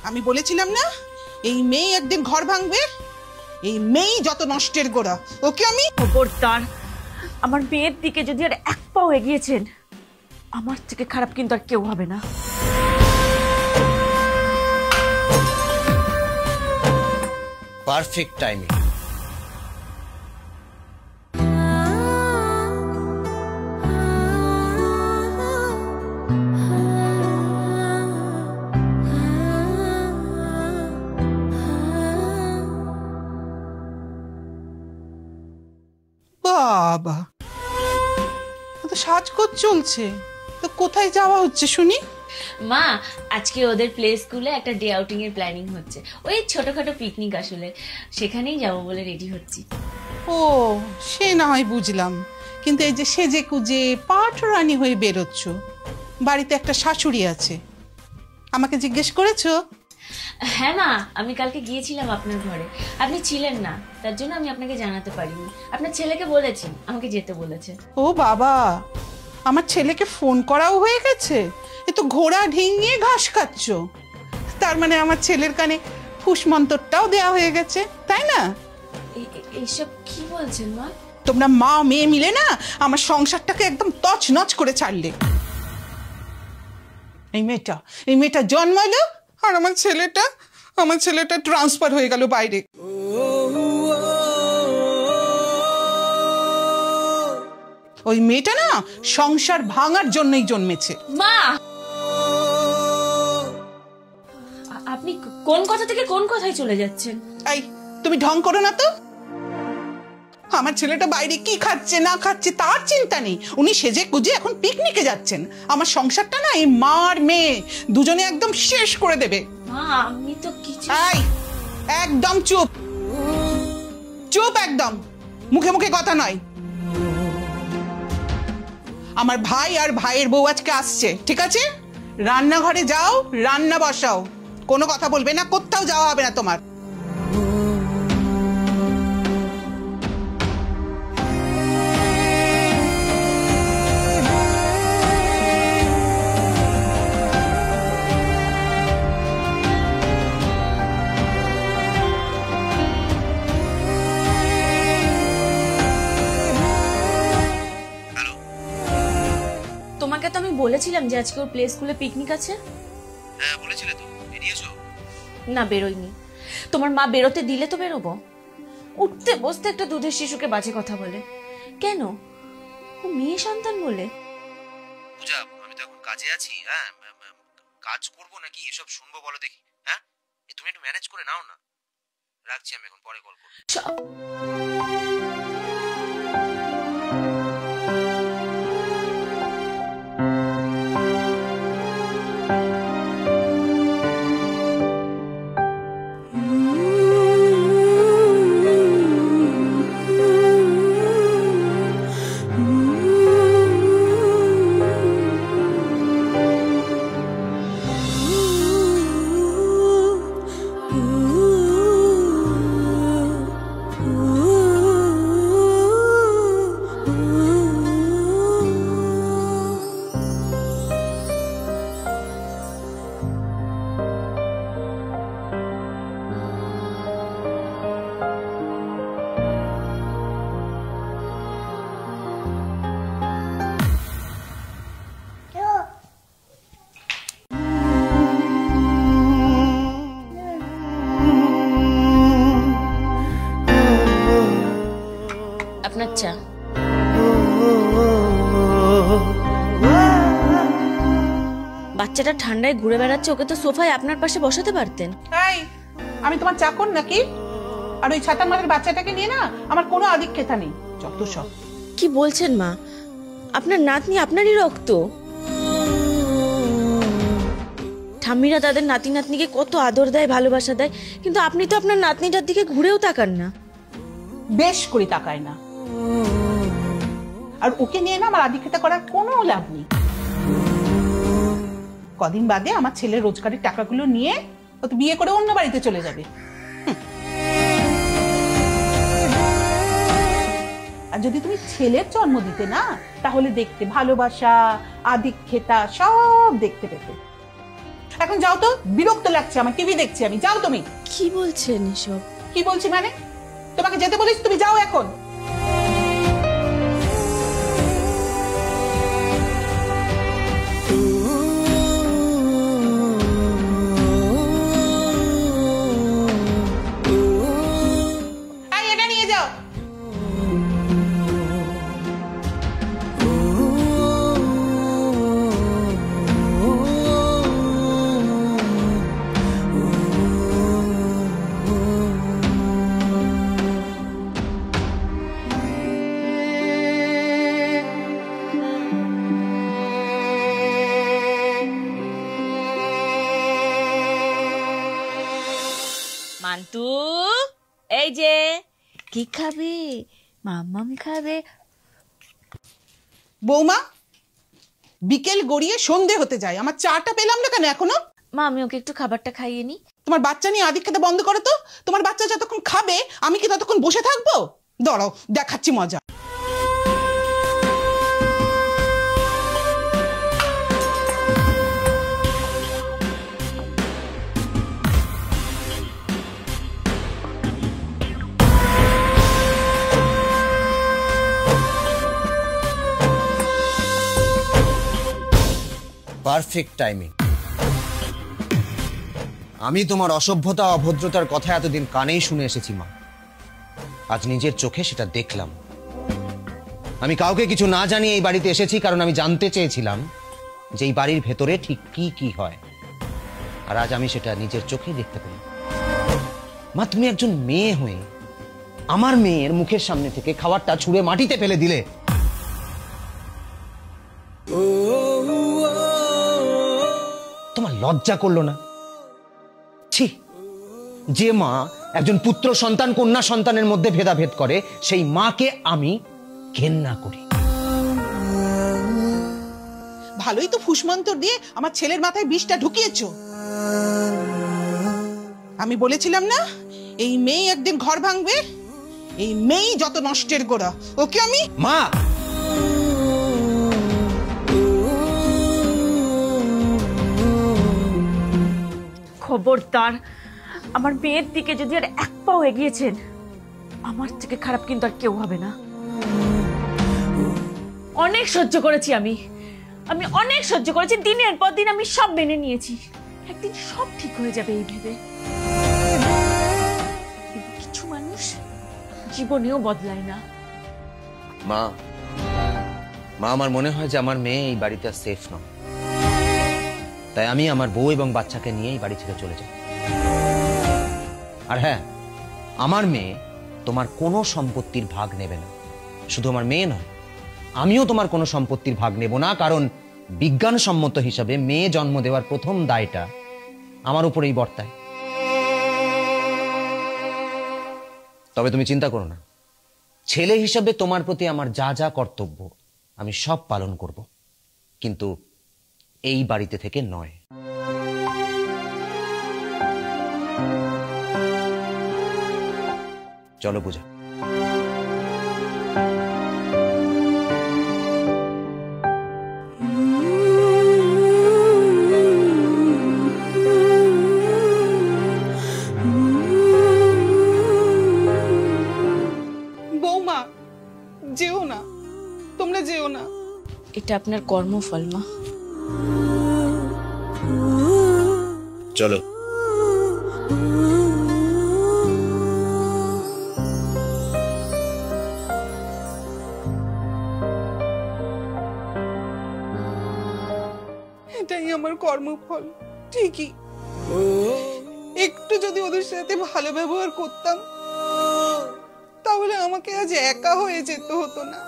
আমি বলেছিলাম না এই মেয়ে একদিন ঘর ভাঙবে, এই মেয়ে যত নষ্টের গোড়া। ওকে আমি খবরদার, আমার মেয়ের দিকে যদি আর এক পাও এগিয়েছেন, আমার থেকে খারাপ কিন্তু আর কেউ হবে না। Perfect timing. বাবা, তো সাজগোজ চলছে, তো কোথায় যাওয়া হচ্ছে শুনি? মা, আজকে ওদের প্লে স্কুলে একটা ডে আউটিং এর প্ল্যানিং হচ্ছে, ওই ছোটখাটো পিকনিক, আসলে সেখানেই যাবো বলে রেডি হচ্ছি। ও, সে না হয় বুঝলাম, কিন্তু এই যে সেজে কুজে পাট রানী হয়ে বেরোচ্ছ, বাড়িতে একটা শাশুড়ি আছে, আমাকে জিজ্ঞেস করেছো? হ্যাঁ মা, আমি কালকে গিয়েছিলাম আপনার ঘরে, আপনি ছিলেন না, তার জন্য আমি আপনাকে জানাতে পারিনি। আপনার ছেলেকে বলেছি, আমাকে যেতে বলেছে। ও বাবা, আমার ছেলেকে ফোন করাও হয়ে গেছে? এ তো ঘোড়া ঢিঙিয়ে ঘাস খাচ্ছ, তার মানে আমার ছেলের কানে ফুসমন্তরটাও দেয়া হয়ে গেছে, তাই না? এইসব কি বলছেন মা? তোমরা মা মেয়ে মিলে না আমার সংসারটাকে একদম তছনছ করে ছাড়লে। এই মেয়েটা জন্মালো আর আমার ছেলেটা ট্রান্সফার হয়ে গেল বাইরে। ওই মেয়েটা না সংসার ভাঙার জন্যই জন্মেছে। মা, আপনি কোন কথা থেকে কোন কথায় চলে যাচ্ছেন? এই, তুমি ঢং করো না তো। আমার ছেলেটা বাইরে কি খাচ্ছে না খাচ্ছে তার চিন্তা নেই, উনি সেজে গুজে এখন পিকনিকে যাচ্ছেন। আমার সংসারটা না এই মার মেয়ে দুজনে একদম শেষ করে দেবে। মা, আমি তো কিছু। এই, একদম চুপ চুপ, একদম মুখে মুখে কথা নয়। আমার ভাই আর ভাইয়ের বউ আজকে আসছে, ঠিক আছে? রান্নাঘরে যাও, রান্না বসাও, কোনো কথা বলবে না, কোথাও যাওয়া হবে না তোমার। তোমাকে তো আমি বলেছিলাম যে আজকে ওর প্লে স্কুলে পিকনিক আছে। হ্যাঁ বলেছিলে তো, বেরিয়েছো? না, বেরোইনি। তোমার মা বেরোতে দিলে তো বেরোবো? উঠতে বসতে একটা দুধের শিশুকে বাজে কথা বলে কেন? ও মেয়ে সন্তান বলে। পূজা, আমি তো এখন কাজে আছি। হ্যাঁ, কাজ করবো নাকি এসব শুনবো বলো দেখি? হ্যাঁ, তুমি একটু ম্যানেজ করে নাও না। রাখছি, আমি এখন পরে কল করবো। আপনার চা। বাচ্চাটা ঠান্ডায় ঘুরে বেড়াচ্ছে, ওকে তো সোফায় আপনার পাশে বসাতে পারতেন। এই, আমি তোমার চাকর নাকি? আর ওই ছাতা মাথার বাচ্চাটাকে নিয়ে না আমার কোনো আদিক্ষেতা নেই, যত সব। কি বলছেন মা? আপনার নাতনি আপনারই রক্ত। ঠাম্মিরা তাদের নাতি নাতনিকে কত আদর দেয়, ভালোবাসা দেয়, কিন্তু আপনি তো আপনার নাতনিটার দিকে ঘুরেও তাকান না। বেশ করে তাকায় না, আর ওকে নিয়ে না আমার আদিক্ষেতা করার কোনো লাভ নেই। কদিন বাদে আমার ছেলের রোজগারের টাকাগুলো নিয়ে ও তো বিয়ে করে অন্য বাড়িতে চলে যাবে। আর যদি তুমি ছেলের জন্ম দিতে না, তাহলে দেখতে ভালোবাসা, আদিক্ষেতা সব দেখতে পেতে। এখন যাও তো, বিরক্ত লাগছে আমার, টিভি দেখছি আমি। যাও তুমি। কি বলছেন এসব? কি বলছি মানে? তোমাকে যেতে বলিস, তুমি যাও এখন। এটা নিয়ে যাও। মান্তু, এই যে কি খাবে? মাম্মাম খাবে। বৌমা, বিকেল গড়িয়ে সন্ধে হতে যায়, আমার চাটা পেলাম না কেন এখনো? মা, আমি ওকে একটু খাবারটা খাইয়ে নি। তোমার বাচ্চা নিয়ে আদিক খেতে বন্ধ করো তো। তোমার বাচ্চা যতক্ষণ খাবে আমি কি ততক্ষণ বসে থাকবো? দাঁড়াও, দেখাচ্ছি মজা। Perfect timing. আমি তোমার অসভ্যতা অভদ্রতার কথা এতদিন কানেই শুনে এসেছি মা, আজ নিজের চোখে সেটা দেখলাম। আমি কাউকে কিছু না জানিয়ে এই বাড়িতে এসেছি কারণ আমি জানতে চেয়েছিলাম যে এই বাড়ির ভেতরে ঠিক কি কি হয়, আর আজ আমি সেটা নিজের চোখে দেখতে পেলাম। মা, তুমি একজন মেয়ে হয়ে আমার মেয়ের মুখের সামনে থেকে খাবারটা ছুঁড়ে মাটিতে ফেলে দিলে। তোমার লজ্জা করলো না? ছি, যে মা একজন পুত্র সন্তান কন্যা সন্তানের মধ্যে ভেদাভেদ করে সেই মাকে আমি ঘেন্না করি। ভালোই তো ফুসমন্তর দিয়ে আমার ছেলের মাথায় বিষটা ঢুকিয়েছো। আমি বলেছিলাম না এই মেয়ে একদিন ঘর ভাঙবে? এই মেয়েই যত নষ্টের গোড়া। ওকে আমি। মা, খবরদার, আমার মেয়ের দিকে যদি আর এক পাও এগিয়েছেন, আমার থেকে খারাপ কিন্তু আর কেউ হবে না। অনেক সহ্য করেছি আমি অনেক সহ্য করেছি। দিনের পর দিন আমি সব মেনে নিয়েছি। একদিন সব ঠিক হয়ে যাবে এই ভেবে। কিছু মানুষ জীবনেও বদলায় না। মা, আমার মনে হয় যে আমার মেয়ে এই বাড়িতে সেফ নয়, তাই আমি আমার বউ এবং বাচ্চাকে নিয়ে এই বাড়ি ছেড়ে চলে যাই। আর হ্যাঁ, আমার মেয়ে তোমার কোনো সম্পত্তির ভাগ নেবে না। শুধু আমার মেয়ে নয়, আমিও তোমার কোনো সম্পত্তির ভাগ নেব না, কারণ বিজ্ঞানসম্মত হিসাবে মেয়ে জন্ম দেওয়ার প্রথম দায়টা আমার উপরেই বর্তায়। তবে তুমি চিন্তা করো না, ছেলে হিসাবে তোমার প্রতি আমার যা যা কর্তব্য আমি সব পালন করব, কিন্তু এই বাড়িতে থেকে নয়। চলো পূজা। বৌমা, যেও না, তোমরা যেও না। এটা আপনার কর্মফল মা। চলো। এটাই আমার কর্মফল। ঠিকই, একটু যদি ওদের সাথে ভালো ব্যবহার করতাম তাহলে আমাকে আজ একা হয়ে যেতে হতো না।